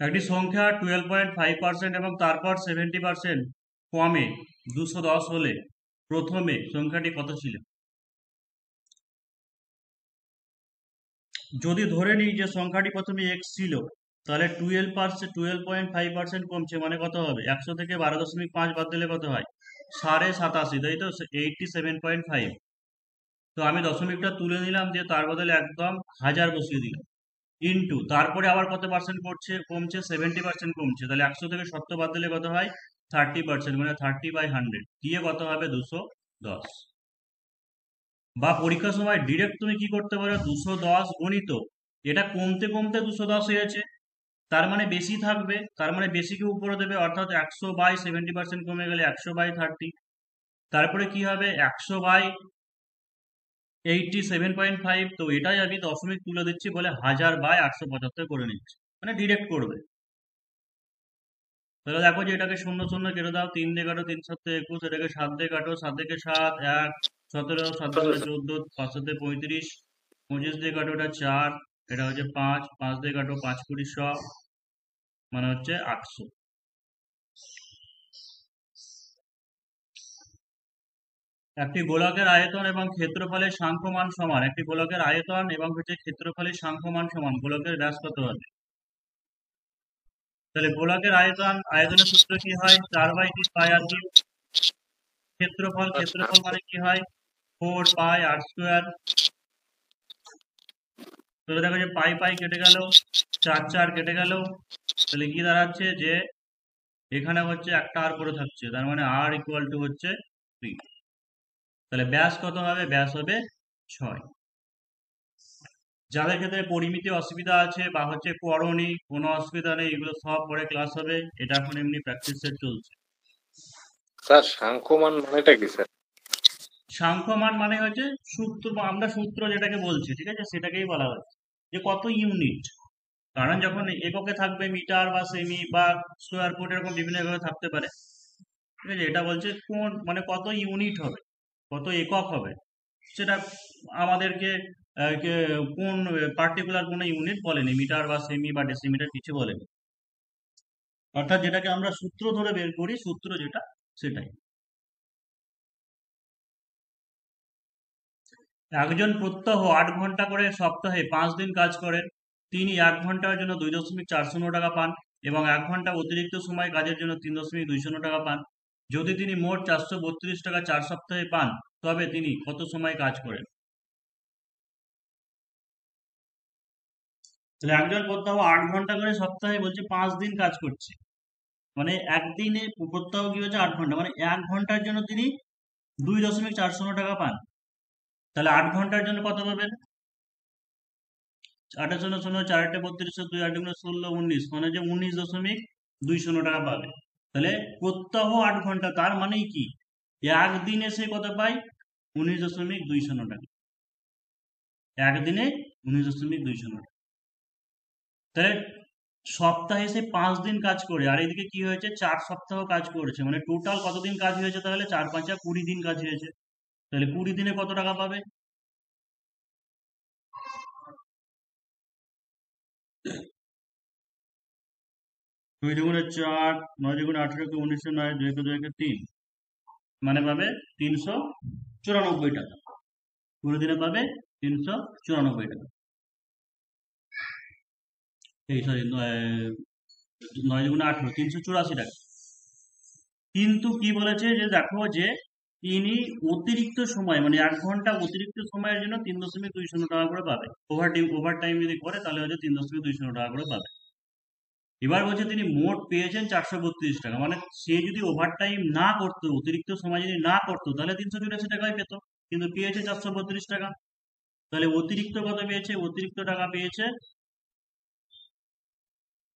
একটি সংখ্যা 12.5% এবং তারপর 70% কমে 210 হলে প্রথমে সংখ্যাটি কত ছিল? যদি ধরে নিই যে সংখ্যাটি প্রথমে এক্স ছিল, তাহলে 12.5% কমছে মানে কত হবে? 100 থেকে 12.5 বাদ দিলে কত হয়? 87.5, তাই তো? 87.5। তো আমি দশমিকটা তুলে নিলাম, দিয়ে তার বদলে একদম হাজার বসিয়ে দিলাম, ইন্টু তারপরে আবার কত পার্সেন্ট কমছে? 70% কমছে, তাহলে 100 থেকে 70 বাদ দিলে কত হয়? 30%, মানে 30/100 দিয়ে কত হবে? 210। বা পরীক্ষার সময় ডিরেক্ট তুমি কি করতে পারো, 210 গণিত, এটা কমতে কমতে 210 হয়েছে, তার মানে বেশি থাকবে, তার মানে বেশিকে উপরে দেবে, অর্থাৎ 100/70% কমে গেলে 100/30। তারপরে কি হবে? 100/87.5, তো এটাই আমি দশমিক তুলে দিচ্ছি বলে 1000/875 করে নিচ্ছি, মানে ডিরেক্ট করবে। তাহলে দেখো যে এটাকে শূন্য শূন্য কেটে দাও, 3 দিয়ে কাটো, 3 7 21, এটাকে 7 দিয়ে কাটো, 7 থেকে 7 1, 17, 7 2 14, 5 7 35, 25 দিয়ে কাটো, এটা 4, এটা হচ্ছে 5, 5 দিয়ে কাটো, 5 20 100, মানে হচ্ছে 800। একটি গোলকের আয়তন এবং ক্ষেত্রফলের সাংখ্যমান সমান, একটি গোলকের আয়তন এবং হচ্ছে ক্ষেত্রফলের সাংখ্যমান সমান, গোলকের ব্যাস কত হবে? তাহলে গোলকের আয়তনের সূত্র কি হয়? 4/3 পাই আর কিউব। ক্ষেত্রফল মানে কি হয়? 4 পাই আর স্কোয়ার। তাহলে দেখো যে পাই পাই কেটে গেল, 4 4 কেটে গেল, তাহলে কি দাঁড়াচ্ছে যে এখানে হচ্ছে একটা আর করে থাকছে, তার মানে আর ইকুয়াল টু হচ্ছে 3। তাহলে ব্যাস কত হবে? ব্যাস হবে 6। যাদের ক্ষেত্রে পরিমিতি অসুবিধা আছে বা হচ্ছে করণী, কোনো অসুবিধা নেই, এগুলো সব পরে ক্লাস হবে, এটা এখন এমনি প্র্যাকটিস সেট চলছে। স্যার সাংখ্যমান মানেটা কি স্যার? সাংখ্যমান মানে হচ্ছে সূত্র, বা আমরা সূত্র যেটাকে বলছি, ঠিক আছে, সেটাকেই বলা হচ্ছে যে কত ইউনিট। কারণ যখন এককে থাকবে মিটার বা সেমি বা স্কোয়ার ফুট, এরকম বিভিন্ন ভাবে থাকতে পারে, ঠিক আছে। এটা বলছে কোন, মানে কত ইউনিট হবে, কত একক হবে, সেটা আমাদেরকে কোন পার্টিকুলার কোনো ইউনিট বলেনি, মিটার বা সেমি বা ডেসিমিটার কিছু বলেনি। অর্থাৎ যেটাকে আমরা সূত্র ধরে বের করি, সূত্র যেটা, সেটাই। একজন প্রত্যহ 8 ঘন্টা করে সপ্তাহে 5 দিন কাজ করেন। তিনি 1 ঘন্টার জন্য 2.4 টাকা পান এবং 1 ঘন্টা অতিরিক্ত সময় কাজের জন্য 3.2 টাকা পান। যদি তিনি মোট 432 টাকা 4 সপ্তাহে পান, তবে তিনি কত সময় কাজ করেন? তাহলে একজন প্রত্যহ 8 ঘন্টা করে সপ্তাহে বলছে 5 দিন কাজ করছে, মানে একদিনে প্রত্যহ কি হচ্ছে? 8 ঘন্টা, মানে 1 ঘন্টার জন্য তিনি 2.4 টাকা পান। তাহলে 8 ঘন্টার জন্য কত পাবেন? 8 শূন্য শূন্য 4 8 32, 2 8 16 19, মানে যে 19.20 টাকা পাবে। তাহলে প্রত্যহ 8 ঘন্টা, তার মানে কি একদিনে সে কত পায়? 19.20 টাকা। একদিনে 19.20 টাকা। তাহলে সপ্তাহে সে 5 দিন কাজ করে, আর এদিকে কি হয়েছে? 4 সপ্তাহ কাজ করেছে, মানে টোটাল কতদিন কাজ হয়েছে? তাহলে 4 5 20 দিন কাজ হয়েছে। তাহলে 20 দিনে কত টাকা পাবে? 2 × 4, 9 × 18, 19, 9, 2 × 2 = 3, মানে পাবে 394 টাকা। 20 দিনে পাবে 394 টাকা। এই সরি, 9 × 18, 384 টাকা। কিন্তু কি বলেছে যে দেখো যে তিনি অতিরিক্ত সময়, মানে 1 ঘন্টা অতিরিক্ত সময়ের জন্য 3.20 টাকা করে পাবে। ওভার টাইম যদি করে তাহলে হচ্ছে 3.20 টাকা করে পাবে। এবার বলছে তিনি মোট পেয়েছেন 432 টাকা, মানে সে যদি ওভার টাইম না করতো, অতিরিক্ত সময় যদি না করতো, তাহলে 384 টাকায় পেত, কিন্তু পেয়েছে 432 টাকা। তাহলে অতিরিক্ত কত পেয়েছে? অতিরিক্ত টাকা পেয়েছে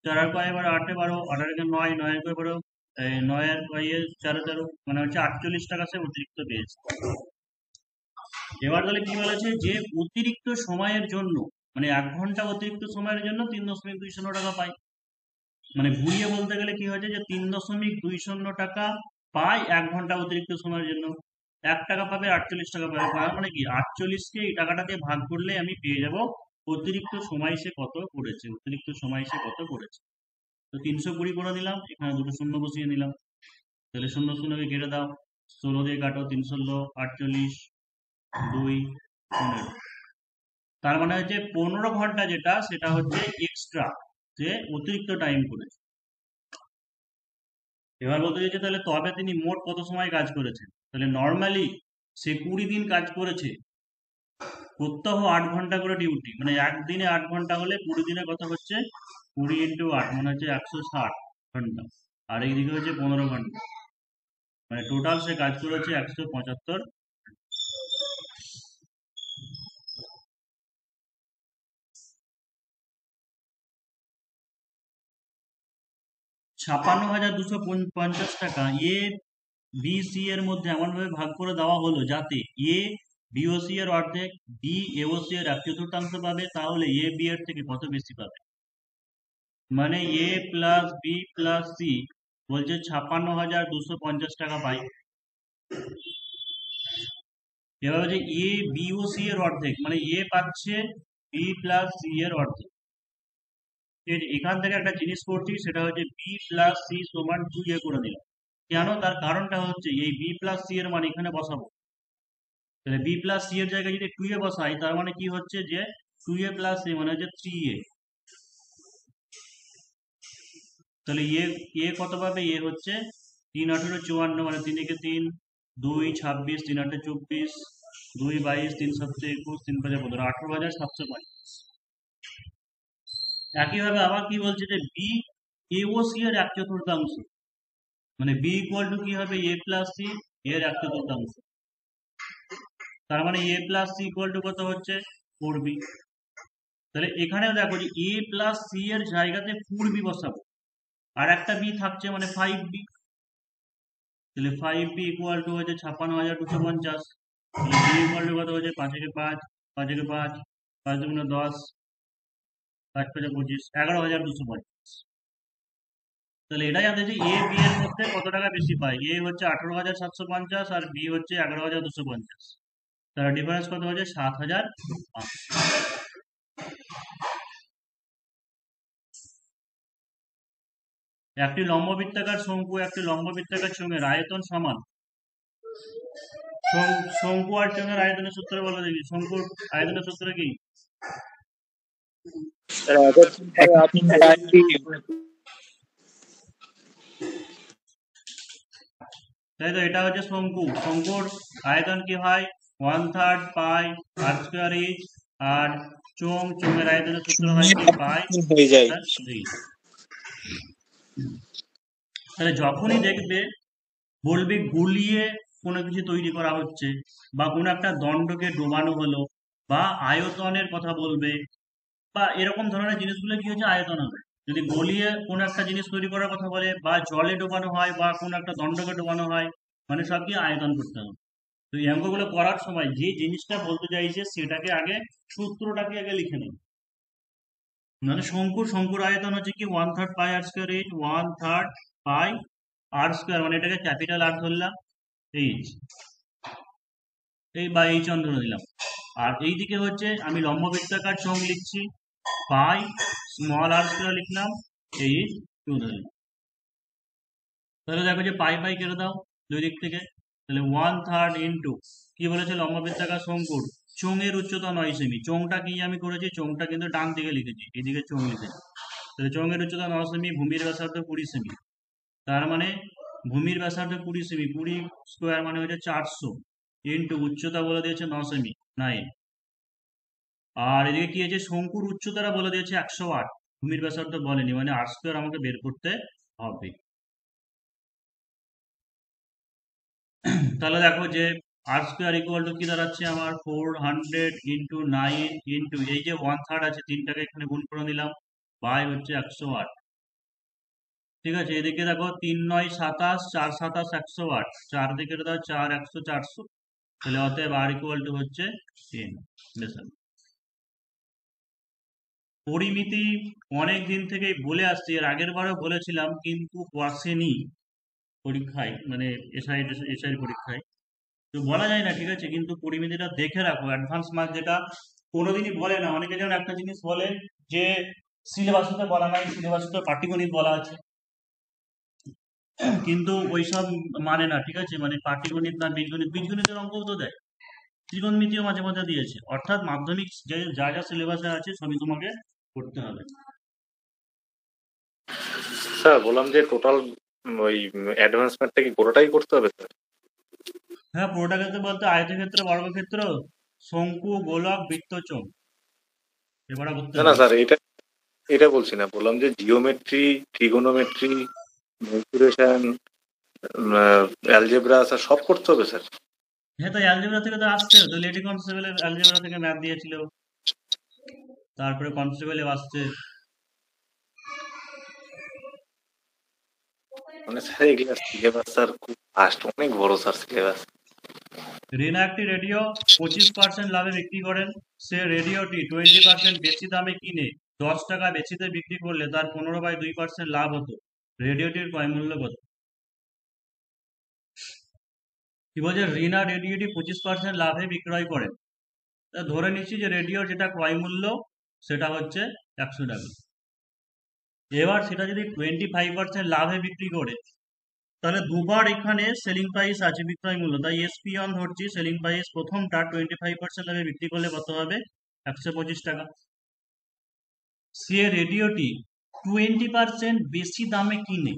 4 আর 5 = 8, 12, 8 আর 9, 9 আর 5 = 9 আর 5 = 13, মানে হচ্ছে 48 টাকা সে অতিরিক্ত পেয়েছে। এবার তাহলে কি বলেছে যে অতিরিক্ত সময়ের জন্য, মানে 1 ঘন্টা অতিরিক্ত সময়ের জন্য 3.20 টাকা পাই, মানে ঘুরিয়ে বলতে গেলে কি হয়েছে যে 3.20 টাকা পাই 1 ঘন্টা অতিরিক্ত সময়ের জন্য। 1 টাকা পাবে, 48 টাকা পাবে, তার মানে কি 48কে এই টাকাটা দিয়ে ভাগ করলে আমি পেয়ে যাব অতিরিক্ত সময় সে কত করেছে, অতিরিক্ত সময় সে কত করেছে। তো 320 করে দিলাম, এখানে দুটো শূন্য বসিয়ে নিলাম। তাহলে শূন্য শূন্যকে কেটে দাও, 16 দিয়ে কাটো, 3 ষোলো 48, 2 15। তার মানে হচ্ছে 15 ঘন্টা যেটা, সেটা হচ্ছে এক্সট্রা, যে অতিরিক্ত টাইম করেছে। এবার বলতে চাইছে তাহলে তবে তিনি মোট কত সময় কাজ করেছেন। তাহলে নর্মালি সে 20 দিন কাজ করেছে, প্রত্যহ 8 ঘন্টা করে ডিউটি, মানে একদিনে 8 ঘন্টা হলে 20 দিনে কত হচ্ছে, 20 ইন্টু 8 মানে হচ্ছে 160 ঘন্টা। আর এইদিকে হচ্ছে 15 ঘন্টা, মানে টোটাল সে কাজ করেছে 175। 56,250 টাকা এ বি সি এর মধ্যে এমনভাবে ভাগ করে দেওয়া হলো যাতে এ বিওসি এর অর্ধেক, বি এওসি এর 1/4 পাবে, তাহলে এ বি এর থেকে কত বেশি পাবে। মানে এ প্লাস বি প্লাস সি বলছে 56,250 টাকা পাই। এবার হচ্ছে এ বিওসি এর অর্ধেক, মানে এ পাচ্ছে বি প্লাস সি এর অর্ধেক। এখান থেকে একটা জিনিস করছি, সেটা হচ্ছে বি প্লাস সি সমান 2a করে দিলাম। কেন, তার কারণটা হচ্ছে এই বি প্লাস সি এর মান এখানে বসাবো। তাহলে বি প্লাস সি এর জায়গায় যদি 2a বসাই, তার মানে কি হচ্ছে যে 2a প্লাস এ মানে হচ্ছে 3a। তাহলে এ কত পাবে, এ হচ্ছে 3 18 54, মানে 3 একে 3, 2 26, 3 8 24, 2 22, 3 7 21, 3 5 15, 18,705। একইভাবে আবার কি বলছে যে বি এওসি এর 1/4, মানে বি ইকুয়াল টু কি হবে, এ প্লাস সি এর 1/4। তার মানে এ প্লাস সি ইকুয়াল টু কত হচ্ছে, 4b। তাহলে এখানেও দেখো যে এ প্লাস সি এর জায়গাতে 4b বসাবো, আর একটা বি থাকছে মানে 5b। তাহলে 5b ইকুয়াল টু হচ্ছে 56,250। তাহলে বি ইকুয়াল টু কত হচ্ছে, 5 একে 5, 5 একে 5, 5 দুগুণে 10, 5 5 25, 11,250। তাহলে এটা জানতে যে এ বি এর মধ্যে কত টাকা বেশি পায়। এ হচ্ছে 18,750 আর বি হচ্ছে 11,250। তার ডিফারেন্স কত হচ্ছে, 7,500। একটি লম্ববৃত্তাকার শঙ্কু একটি লম্ববৃত্তাকার চোঙের আয়তন সমান। শঙ্কু আর চোঙের আয়তনের সূত্র বলে দেখি, শঙ্কুর আয়তনের সূত্র কি। তাই তো, এটা হচ্ছে শঙ্কু। শঙ্কুর আয়তন কি হয়, 1/3 পাই আর স্কোয়ার ইঞ্চ। আর চোঙের আয়তনের সূত্র হয় কি, পাই হয়ে যায়। তাহলে যখনই দেখবে বলবে গুলিয়ে কোনো কিছু তৈরি করা হচ্ছে, বা কোনো একটা দণ্ডকে ডোবানো হলো, বা আয়তনের কথা বলবে, বা এরকম ধরনের জিনিসগুলো কি হচ্ছে, আয়তন হবে। যদি গলিয়ে কোনো একটা জিনিস তৈরি করার কথা বলে, বা জলে ডোবানো হয়, বা কোনো একটা দণ্ডকে ডোবানো হয়, মানে সব কি আয়তন করতে হবে। তো এই অঙ্কগুলো করার সময় যে জিনিসটা বলতে চাইছে সেটাকে আগে, সূত্রটাকে আগে লিখে নেব। মানে শঙ্কুর আয়তন হচ্ছে কি 1/3 পাই আর স্কোয়ার এইচ, 1/3 পাই আর স্কোয়ার, মানে এটাকে ক্যাপিটাল আর ধরলাম, এইচ, এই বা এইচ অন ধরে দিলাম। আর এইদিকে হচ্ছে আমি লম্ববৃত্তাকার চোঙ লিখছি, পাই স্মল আর স্কোয়ার লিখলাম, এইচ 2 ধরলাম। তাহলে দেখো যে পাই পাই কেটে দাও দুই দিক থেকে। তাহলে 1/3 ইন্টু কি বলেছে, লম্ববৃত্তাকার শঙ্কুর চোঙের উচ্চতা 9 সেমি। চোঙটা কি আমি করেছি, চোঙটা কিন্তু ডান দিকে লিখেছি, এদিকে চোঙ লিখেছি। তাহলে চোঙের উচ্চতা 9 সেমি, ভূমির ব্যাসার্ধ 20 সেমি। তার মানে ভূমির ব্যাসার্ধ 20 সেমি, 20 স্কোয়ার মানে হচ্ছে 400, ইন্টু উচ্চতা বলে দিয়েছে 9 সেমি, 9। আর এদিকে কি হয়েছে, শঙ্কুর উচ্চতাটা বলে দিয়েছে 108, ভূমির ব্যাসার্ধ বলেনি, মানে আর স্কোয়ার আমাকে বের করতে হবে। তাহলে দেখো যে আর স্কোয়ার ইকুয়াল টু কি দাঁড়াচ্ছে আমার, 400 ইন্টু 9 ইন্টু এই যে 1/3 আছে, তিনটাকে এখানে গুণ করে নিলাম, বাই হচ্ছে 108। ঠিক আছে, এদিকে দেখো 3 9 27, 4 27 108, 4 দিকে দাও 4 100 400। তাহলে অতএব আর ইকুয়াল টু হচ্ছে 10। ব্যাসার্ধ। পরিমিতি অনেক দিন থেকেই বলে আসছি, এর আগের বারও বলেছিলাম কিন্তু আসেনি পরীক্ষায়, মানে এসআই পরীক্ষায়। তো বলা যায় না, ঠিক আছে, কিন্তু পরিমিতিটা দেখে রাখো, অ্যাডভান্স মার্ক যেটা কোনোদিনই বলে না। অনেকে যেমন একটা জিনিস বলে যে সিলেবাসে বলা নাই, সিলেবাসে তো পাটিগণিত বলা আছে, কিন্তু ওইসব মানে না, ঠিক আছে, মানে পাটিগণিত না বীজগণিত, বীজগণিতের অঙ্কও তো দেয়, ত্রিকোণমিতিও মাঝে মাঝে দিয়েছে, অর্থাৎ মাধ্যমিক যে যা যা সিলেবাসে আছে সবই তোমাকে করতে হবে। স্যার বললাম যে টোটাল ওই অ্যাডভান্সমেন্টটা কি পুরোটাই করতে হবে স্যার? হ্যাঁ, পুরোটা ক্ষেত্রে বলতে আয়তক্ষেত্র, বর্গক্ষেত্র, শঙ্কু, গোলক, বৃত্তচোঙ এবারে করতে না না হবে। স্যার, এটা এটা বলছি না, বললাম যে geometry, trigonometry, manipulation, algebra sir সব করতে হবে স্যার? হ্যাঁ, তো অ্যালজেব্রা থেকে তো আসছে, তো লেডি কনস্টেবলের অ্যালজেব্রা থেকে ম্যাথ দিয়েছিল, তারপরে কনস্টেবলে আসছে। মানে স্যার এগুলো সিলেবাস স্যার খুব ফাস্ট, অনেক বড় স্যার সিলেবাস। রিনা একটি রেডিও 25% লাভে বিক্রি করেন। সে রেডিওটি 20% বেশি দামে কিনে 10 টাকা বেশিতে বিক্রি করলে তার 15/2% লাভ হতো। রেডিওটির ক্রয় মূল্য কত? কি বলছে, রিনা রেডিওটি 25% লাভে বিক্রয় করেন। তা ধরে নিচ্ছি যে রেডিওর যেটা ক্রয় মূল্য সেটা হচ্ছে 100 টাকা। এবার সেটা যদি 25% লাভে বিক্রি করে, তাহলে দুবার এখানে সেলিং প্রাইস আছে, বিক্রয় মূল্য, তাই এসপি অন ধরছি, সেলিং প্রাইস প্রথমটা 25% লাভে বিক্রি করলে কত হবে? 125 টাকা। সে রেডিওটি 20% বেশি দামে কিনে,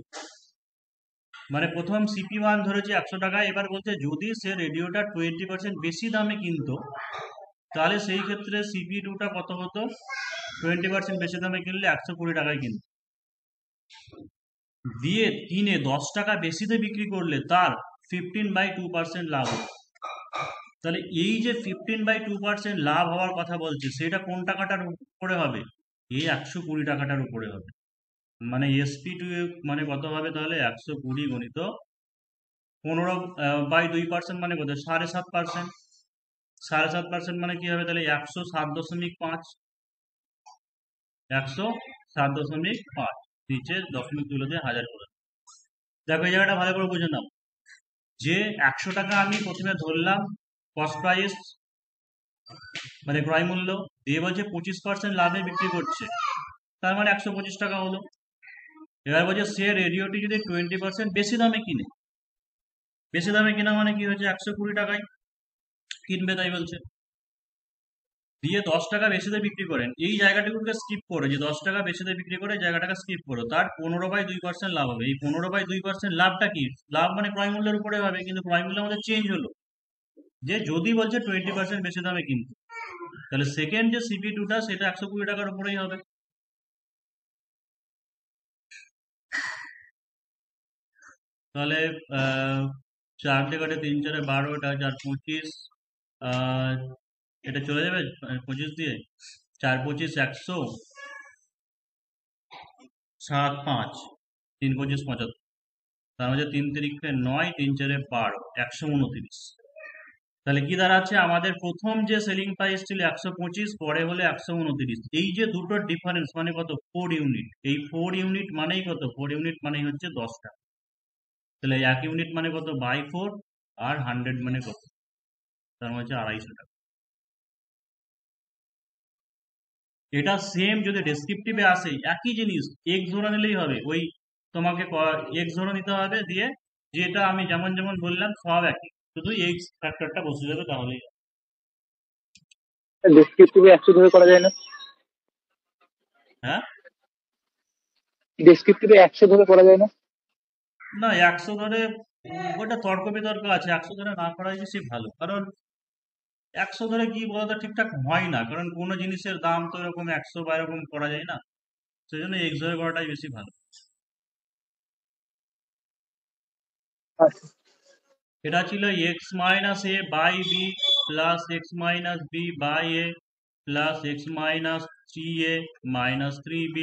মানে প্রথম সিপি ওয়ান ধরেছে 100 টাকা, এবার বলছে যদি সে রেডিওটা 20% বেশি দামে কিনতো, তাহলে সেই ক্ষেত্রে সিপি টুটা কত হতো? 20% বেশি দামে কিনলে 120 টাকায় কিনতো, দিয়ে কিনে 10 টাকা বেশিতে বিক্রি করলে তার 15/2% লাভ হতো। তাহলে এই যে 15/2% লাভ হওয়ার কথা বলছে, সেটা কোন টাকাটার উপরে হবে? এই 120 টাকাটার উপরে হবে। মানে এসপি টু মানে কত হবে তাহলে? 120 গণিত 15/2% মানে কত? 7.5%। 7.5% মানে কি হবে তাহলে? 107.5। 107.5 নিচে দশমিক তুলে দিয়ে 1000 করে। দেখো এই জায়গাটা ভালো করে বুঝে নাও, যে 100 টাকা আমি প্রথমে ধরলাম কস্ট প্রাইস, মানে ক্রয় মূল্য, দিয়ে বলছে 25% লাভে বিক্রি করছে, তার মানে 125 টাকা হলো। এবার বলছে সে রেডিওটি যদি 20% বেশি দামে কিনে, বেশি দামে কিনা মানে কি হচ্ছে? 120 টাকায় কিনবে, তাই বলছে, দিয়ে 10 টাকা বেশিতে বিক্রি করেন, এই জায়গাটুকুকে স্কিপ করে, যে 10 টাকা বেশিতে বিক্রি করে এই জায়গাটাকে স্কিপ করো, তার 15/2% লাভ হবে। এই 15/2% লাভটা কি? লাভ মানে ক্রয় মূল্যের উপরে হবে, কিন্তু ক্রয় মূল্য আমাদের চেঞ্জ হলো, যে যদি বলছে 20% বেশি দামে কিনতে, তাহলে সেকেন্ড যে সিপি টুটা সেটা 120 টাকার উপরেই হবে। তাহলে আহ 4 দিয়ে কাটে 3 4 12, এটা 4 25, আহ এটা চলে যাবে 25 দিয়ে, 4 25 100, 7 5, 3 25 75, তার মধ্যে 3 তিরিখে 9, 3 4 12, 129। তাহলে কি দাঁড়াচ্ছে? আমাদের প্রথম যে সেলিং প্রাইস ছিল 125, পরে হলে 129। এই যে দুটো ডিফারেন্স মানে কত? 4 ইউনিট। এই 4 ইউনিট মানেই কত? 4 ইউনিট মানেই হচ্ছে 10 টাকা। তাহলে 1 ইউনিট মানে কত? বাই 4। আর 100 মানে কত? তার মানে হচ্ছে 250 টাকা। এটা সেম যদি ডেসক্রিপটিভে আসে, একই জিনিস, এক্স ধরে নিলেই হবে, ওই তোমাকে এক্স ধরে নিতে হবে, দিয়ে যেটা আমি যেমন যেমন বললাম সব একই, শুধু এক্স ফ্যাক্টরটা বসে যাবে, তাহলেই হবে। ডেসক্রিপটিভে 100 ধরে করা যায় না? হ্যাঁ, ডেসক্রিপটিভে 100 ধরে করা যায় না? না 100 ধরে ওটা তর্ক বিতর্ক আছে, 100 ধরে না করাই বেশি ভালো, কারণ 100 ধরে কি বলতো ঠিকঠাক হয় না, কারণ কোনো জিনিসের দাম তো এরকম 100 বা এরকম করা যায় না, সেই জন্য এক্স ধরে করাটাই বেশি ভালো। আচ্ছা। এটা ছিল x minus a by b plus x minus b by a plus x minus 3a minus 3b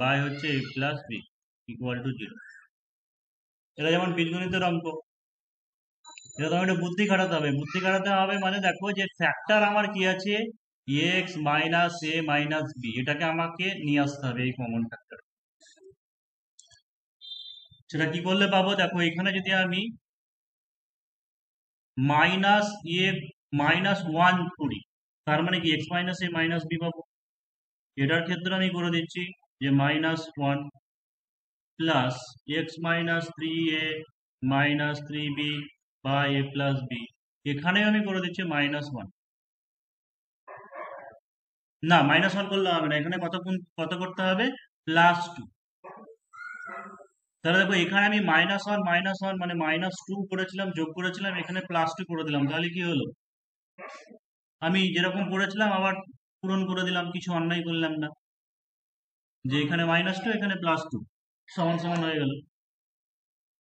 by হচ্ছে a plus b equal to 0। এটা যেমন বীজগণিতের অঙ্ক, এটা তোমার একটু বুদ্ধি খাটাতে হবে। বুদ্ধি খাটাতে হবে মানে দেখো যে ফ্যাক্টর আমার কি আছে, x minus a minus B, এটাকে আমাকে নিয়ে আসতে হবে এই কমন ফ্যাক্টর। সেটা কি করলে পাবো? দেখো এখানে যদি আমি মাইনাস এ মাইনাস 1 করি, তার মানে কি x minus a minus B পাবো। এটার ক্ষেত্রে আমি করে দিচ্ছি যে -1 plus x minus 3a minus 3b বা a প্লাস b। এখানে আমি করে দিচ্ছি -1। না, -1 করলে হবে না, এখানে কত করতে হবে, +2। তাহলে দেখো এখানে আমি -1 মানে -2 করেছিলাম, যোগ করেছিলাম, এখানে +2 করে দিলাম, তাহলে কি হলো, আমি যেরকম করেছিলাম আবার পূরণ করে দিলাম, কিছু অন্যায় করলাম না, যে এখানে -2 এখানে +2 সমান সমান হয়ে গেল।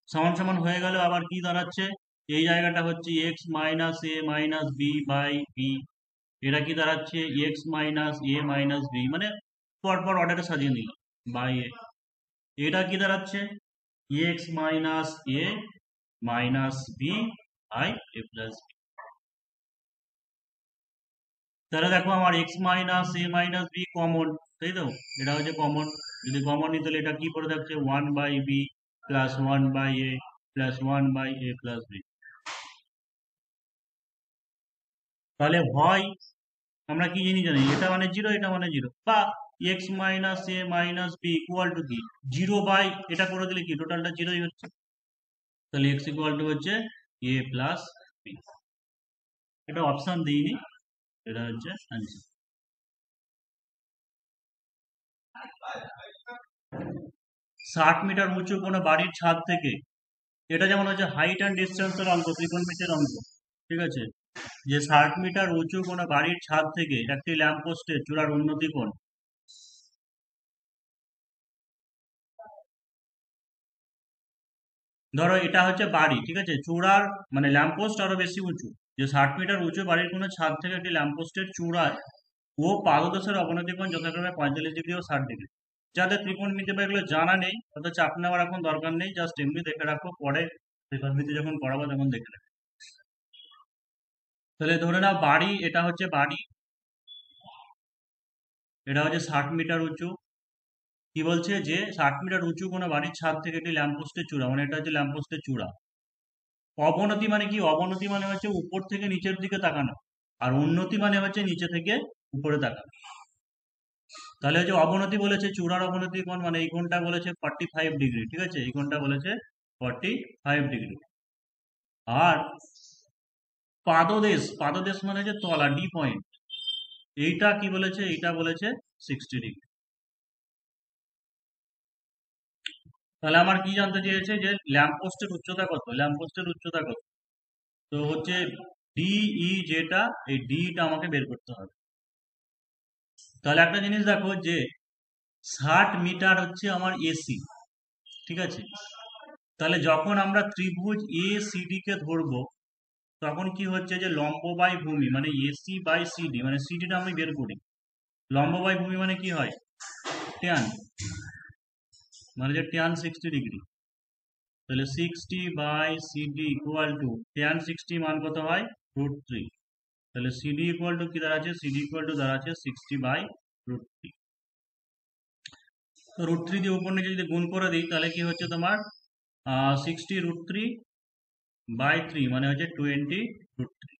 সমান সমান হয়ে গেল, আবার কি দাঁড়াচ্ছে, এই জায়গাটা হচ্ছে x minus a minus b by b, এটা কি দাঁড়াচ্ছে x minus a minus b, মানে পরপর অর্ডারে সাজিয়ে নিলাম, বাই এ। এটা কি দাঁড়াচ্ছে x minus a minus b by a plus b. তাহলে দেখো আমার x minus a minus b common, তাই তো, এটা হচ্ছে কমন, যদি কমন নিই তাহলে এটা কি পড়ে থাকছে 1/b plus 1/a plus 1/a plus b. তাহলে হয় আমরা কি জিনিস জানি, এটা মানে 0, এটা মানে 0, বা x minus a minus b equal to কি 0 এটা করে দিলে কি টোটালটা 0ই হচ্ছে, তাহলে এক্স ইকুয়াল টু হচ্ছে এ প্লাস বি। এটা অপশন দিইনি, এটা হচ্ছে অ্যান্সার। 60 মিটার উঁচু কোনো বাড়ির ছাদ থেকে, এটা যেমন হচ্ছে হাইট অ্যান্ড ডিস্টেন্সের অঙ্ক, ত্রিকোণমিতির অঙ্ক, ঠিক আছে, যে 60 মিটার উঁচু কোনো বাড়ির ছাদ থেকে একটি ল্যাম্পপোস্টের চূড়ার উন্নতি কোণ, ধরো এটা হচ্ছে বাড়ি, ঠিক আছে, চূড়ার মানে ল্যাম্পপোস্ট আরো বেশি উঁচু, যে 60 মিটার উঁচু বাড়ির কোনো ছাদ থেকে একটি ল্যাম্পপোস্টের চূড়ায় ও পাদদেশের অবনতি কোণ যথাক্রমে 45 ডিগ্রি ও 60 ডিগ্রি। যাদের ত্রিকোণমিতি বা এগুলো জানা নেই, অত চাপ নেওয়ার এখন দরকার নেই, জাস্ট এমনি দেখে রাখো, পরে ত্রিকোণমিতি যখন পড়াবো তখন দেখে রাখো। তাহলে ধরে নাও বাড়ি, এটা হচ্ছে বাড়ি, এটা হচ্ছে 60 মিটার উঁচু, কি বলছে যে 60 মিটার উঁচু কোনো বাড়ির ছাদ থেকে একটি ল্যাম্পপোস্টের চূড়া, মানে এটা হচ্ছে ল্যাম্পপোস্টের চূড়া। অবনতি মানে কি, অবনতি মানে হচ্ছে উপর থেকে নিচের দিকে তাকানো, আর উন্নতি মানে হচ্ছে নিচে থেকে উপরে তাকানো। তাহলে হচ্ছে অবনতি বলেছে চূড়ার অবনতি কোণ, মানে এই কোণটা বলেছে 45 ডিগ্রি, ঠিক আছে, এই কোণটা বলেছে 45 ডিগ্রি। আর পাদদেশ, পাদদেশ মানে যে তলা, ডি পয়েন্ট, এইটা কি বলেছে, এইটা বলেছে 60 ডিগ্রি। তাহলে আমার কি জানতে চেয়েছে যে ল্যাম্পপোস্টের উচ্চতা কত, ল্যাম্পপোস্টের উচ্চতা কত, তো হচ্ছে ডিই, যেটা এই ডিটা আমাকে বের করতে হবে। তাহলে একটা জিনিস দেখো যে 60 মিটার হচ্ছে আমার এসি, ঠিক আছে, তাহলে যখন আমরা ত্রিভুজ এ সিডি কে ধরবো, তখন কি হচ্ছে যে লম্ব বাই ভূমি মানে এসি বাই সিডি, মানে সিডিটা আমি বের করি, লম্ব বাই ভূমি মানে কি হয় ট্যান, মানে যে ট্যান 60 ডিগ্রি, তাহলে 60/CD ইকুয়াল টু ট্যান 60 মান কত হয় √3, তাহলে সিডি ইকুয়াল টু কি দাঁড়াচ্ছে, সিডি ইকুয়াল টু দাঁড়াচ্ছে 60/√3। তো √3 দিয়ে উপর নিচে যদি গুণ করে দিই তাহলে কি হচ্ছে তোমার 60√3/3 মানে হচ্ছে 20√3।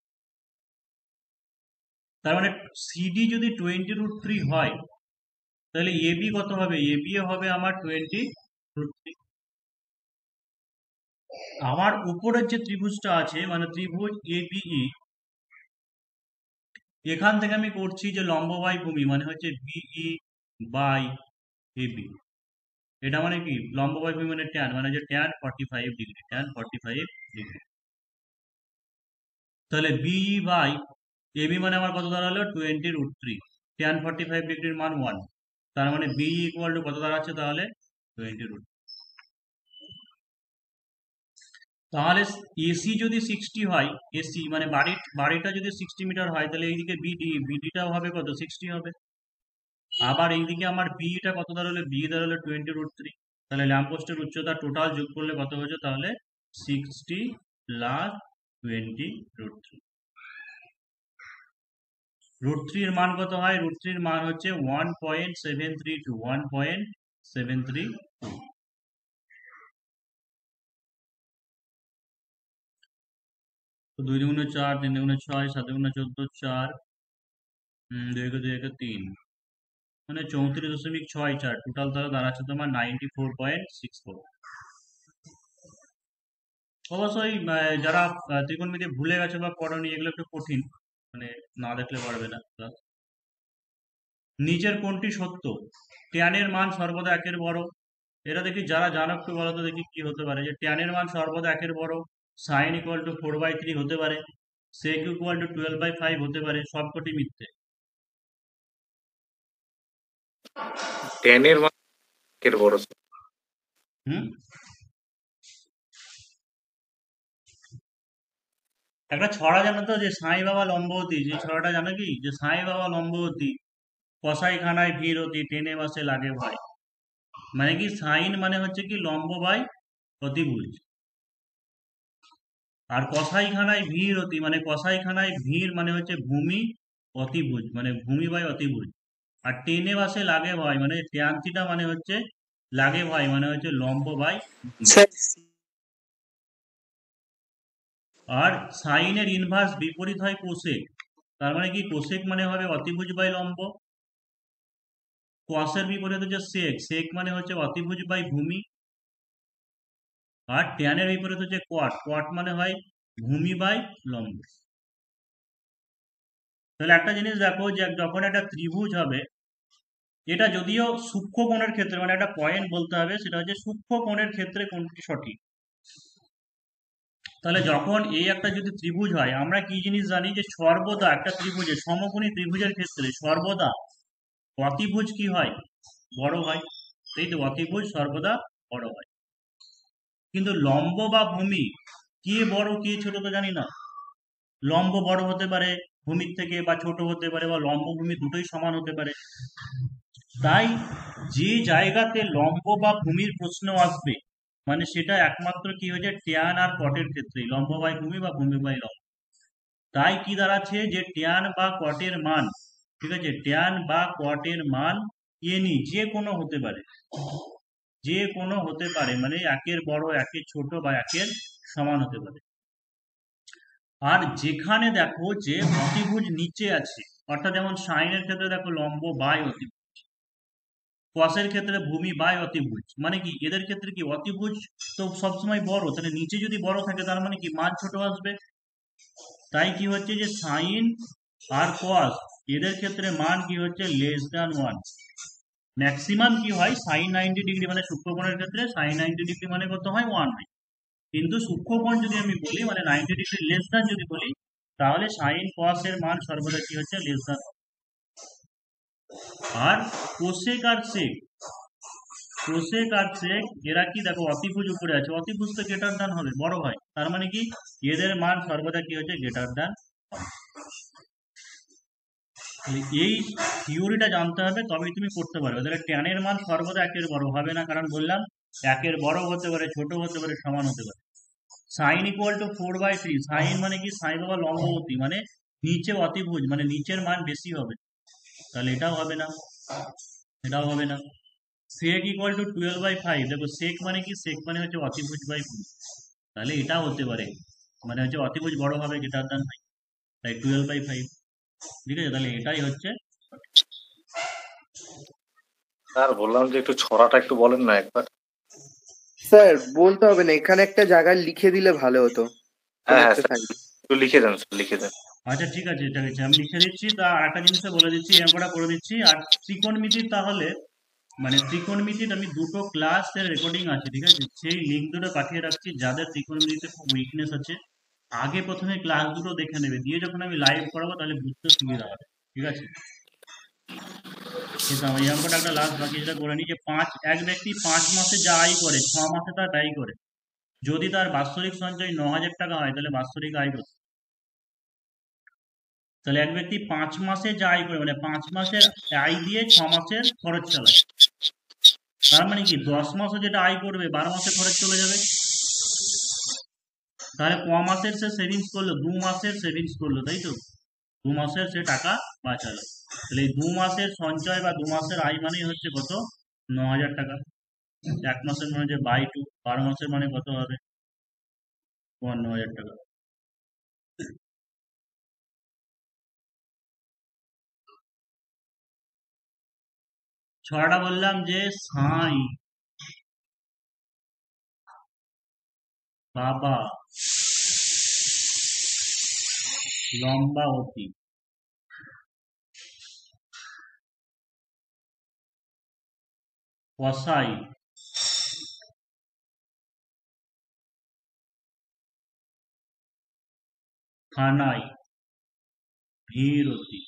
তার মানে সিডি যদি 20√3 হয়, তাহলে এবি কত হবে, এবি হবে আমার 20√3। আমার উপরের যে ত্রিভুজটা আছে মানে ত্রিভুজ এবিই, এখান থেকে আমি করছি যে লম্ব বাই ভূমি মানে হচ্ছে বিই বাই এবি, এটা মানে কি লম্ব বাই ভূমি মানে ট্যান, মানে যে ট্যান 45 ডিগ্রি, ট্যান 45 ডিগ্রি। তাহলে বিই বাই এবি মানে আমার কত দাঁড়ালো 20√3, ট্যান 45 ডিগ্রির মান 1, তার মানে বিই ইকুয়াল টু কত দাঁড়াচ্ছে তাহলে 20√3। তাহলে এসি যদি 60 হয়, এসি মানে বাড়িটা যদি 60 মিটার হয়, তাহলে এইদিকে বিডিটাও হবে কত 60 হবে। আবার এইদিকে আমার বিটা কত দাঁড়ালো, বি দাঁড়ালো 20√3, তাহলে ল্যাম্পপোস্টের উচ্চতা টোটাল যোগ করলে কত হচ্ছে তাহলে 60 প্লাস 20√3। √3 এর মান কত হয়, √3 এর মান হচ্ছে 1.732, 1.732। তো 2 দুগুণে 4, 3 দুগুণে 6, 7 দুগুণে 14, 4, 2 একে 2 একে 3, মানে 34.64, টোটাল তাহলে দাঁড়াচ্ছে তোমার 94.64। অবশ্যই যারা ত্রিকোণমিতি ভুলে গেছে বা পড়োনি, এগুলো একটু কঠিন, মানে না দেখলে পারবে না। নিচের কোনটি সত্য? ট্যানের মান সর্বদা একের বড়। এটা দেখি যারা জানো একটু বলো তো দেখি কি হতে পারে, যে ট্যানের মান সর্বদা একের বড়, সাইন ইকুয়াল টু 4/3 হতে পারে, সেক ইকুয়াল টু 12/5 হতে পারে, সবকটি মিথ্যে। টেনের মার্কের বড়। হুম, একটা ছড়া জানো তো, যে সাই বাবা লম্ববতী, যে ছড়াটা জানো কি, যে সাই বাবা লম্ববতী, কসাই খানায় ভিড় অতি, টেনে বাসে লাগে ভাই। মানে কি, সাইন মানে হচ্ছে কি লম্ব বাই অতিভুজ, আর কসাইখানায় ভিড় অতি মানে কসাইখানায় ভিড় মানে হচ্ছে ভূমি অতিভুজ, মানে ভূমি বাই অতিভুজ। আর টেনে বাসে লাগে ভাই মানে ট্যান থিটা মানে হচ্ছে লাগে ভাই মানে হচ্ছে লম্ব বাই ভূমি। স্যার আর সাইনের ইনভার্স বিপরীত হয় কোসেক, তার মানে কি কোসেক মানে হবে অতিভুজ বাই লম্ব, কসের বিপরীত হচ্ছে সেক, সেক মানে হচ্ছে অতিভুজ বাই ভূমি, আর ট্যানের বিপরীত হচ্ছে কোয়াট, কোয়াট মানে হয় ভূমি বাই লম্ব। তাহলে একটা জিনিস দেখো, যে যখন একটা ত্রিভুজ হবে, এটা যদিও সূক্ষ্ম কোণের ক্ষেত্রে, মানে একটা পয়েন্ট বলতে হবে, সেটা হচ্ছে সূক্ষ্ম কোণের ক্ষেত্রে কোনটি সঠিক। তাহলে যখন এই একটা যদি ত্রিভুজ হয়, আমরা কি জিনিস জানি, যে সর্বদা একটা ত্রিভুজের সমকোণী ত্রিভুজের ক্ষেত্রে সর্বদা অতিভুজ কি হয়, বড় হয়, তাই তো, অতিভুজ সর্বদা বড় হয়। কিন্তু লম্ব বা ভূমি, কে বড় কে ছোট তো জানি না। লম্ব বড় হতে পারে ভূমির থেকে, বা ছোট হতে পারে, বা লম্ব ভূমি দুটোই সমান হতে পারে। তাই যে জায়গাতে লম্ব বা ভূমির প্রশ্ন আসবে, মানে সেটা একমাত্র কি হয়েছে ট্যান আর কটের ক্ষেত্রে, লম্ব বাই ভূমি বা ভূমি বাই লম্ব। তাই কি দাঁড়াচ্ছে, যে ট্যান বা কটের মান, ঠিক আছে, ট্যান বা কটের মান এনি যে কোনো হতে পারে, যে কোনো হতে পারে, মানে একের বড় একের ছোট বা একের সমান হতে পারে। আর যেখানে দেখো যে অতিভুজ নিচে আছে, অর্থাৎ যেমন সাইনের ক্ষেত্রে দেখো লম্ব বাই অতিভুজ, কসের ক্ষেত্রে ভূমি বাই অতিভুজ, মানে কি এদের ক্ষেত্রে কি অতিভুজ তো সবসময় বড়, তাহলে নিচে যদি বড় থাকে তার মানে কি মান ছোট আসবে। তাই কি হচ্ছে, যে সাইন আর কস এদের ক্ষেত্রে মান কি হচ্ছে <1। ম্যাক্সিমাম কি হয় সাইন 90 ডিগ্রি, মানে সূক্ষ্মকোণের ক্ষেত্রে সাইন 90 ডিগ্রি মানে কত হয় 1 হয়। কিন্তু সূক্ষ্মকোণ যদি আমি বলি, মানে 90 ডিগ্রি যদি বলি, তাহলে সাইন কস এর মান সর্বদা কি হচ্ছে <1। আর কোসেক আর সেক, কোসেক আর সেক এরা কি দেখো অতিভুজ উপরে আছে, অতিভুজ তো গ্রেটার দ্যান হবে, বড় হয়, তার মানে কি এদের মান সর্বদা কি হচ্ছে গ্রেটার দ্যান। এই থিওরিটা জানতে হবে, তবেই তুমি করতে পারবে। তাহলে ট্যানের মান সর্বদা একের বড় হবে না, কারণ বললাম একের বড় হতে পারে, ছোট হতে পারে, সমান হতে পারে। সাইন ইকুয়াল টু 4/3, সাইন মানে কি সাই বাবা লম্ববতী, মানে নিচে অতিভুজ, মানে নিচের মান বেশি হবে, তাহলে এটাও হবে না, এটাও হবে না। সেক ইকুয়াল টু 12/5, দেখো সেক মানে কি, সেক মানে হচ্ছে অতিভুজ বাই ভূমি, তাহলে এটা হতে পারে, মানে হচ্ছে অতিভুজ বড় হবে গ্রেটার দ্যান হয়, তাই 12/5। ঠিক আছে, তাহলে এটাই হচ্ছে। স্যার বললাম যে একটু ছড়াটা একটু বলেন না একবার। স্যার বলতে হবে না, এখানে একটা জায়গায় লিখে দিলে ভালো হতো, কোনো হ্যাঁ হ্যাঁ একটা স্যার, সাইড। একটু লিখে দেন স্যার, লিখে দেন। আচ্ছা ঠিক আছে, ঠিক আছে, আমি লিখে দিচ্ছি। তা একটা জিনিসটা বলে দিচ্ছি, অঙ্কটা করে দিচ্ছি। আর ত্রিকোণমিতির তাহলে, মানে ত্রিকোণমিতির আমি দুটো ক্লাসের রেকর্ডিং আছে, ঠিক আছে, সেই লিঙ্ক দুটো পাঠিয়ে রাখছি। যাদের ত্রিকোণমিতিতে খুব উইকনেস আছে, আগে প্রথমে ক্লাস দুটো দেখে নেবে, দিয়ে যখন আমি লাইভ করাবো তাহলে বুঝতে সুবিধা হবে, ঠিক আছে। কিন্তু আমি এই অঙ্কটা একটা লাস্ট বাকি যেটা করে নিই, যে এক ব্যক্তি 5 মাসে যা আয় করে 6 মাসে তার ব্যয় করে। যদি তার বাৎসরিক সঞ্চয় 9,000 টাকা হয়, তাহলে বাৎসরিক আয় কত? তাহলে এক ব্যক্তি 5 মাসে যা আয় করে, মানে 5 মাসের আয় দিয়ে 6 মাসের খরচ চালায়, তার মানে কি 10 মাসে যেটা আয় করবে 12 মাসে খরচ চলে যাবে। তাহলে মাসের সে সেভিংস করলো, 2 মাসের সেভিংস করলো, তাই তো, 2 মাসের সে টাকা বাঁচালো। তাহলে এই 2 মাসের সঞ্চয় বা 2 মাসের আয় মানেই হচ্ছে কত, 9,000 টাকা। 1 মাসের মানে যে বাই 2, 12 মাসের মানে কত হবে, 52,000 টাকা। ছড়াটা বললাম যে সাই বাবা লম্বাবতী কসাই কানাই ভীরতি।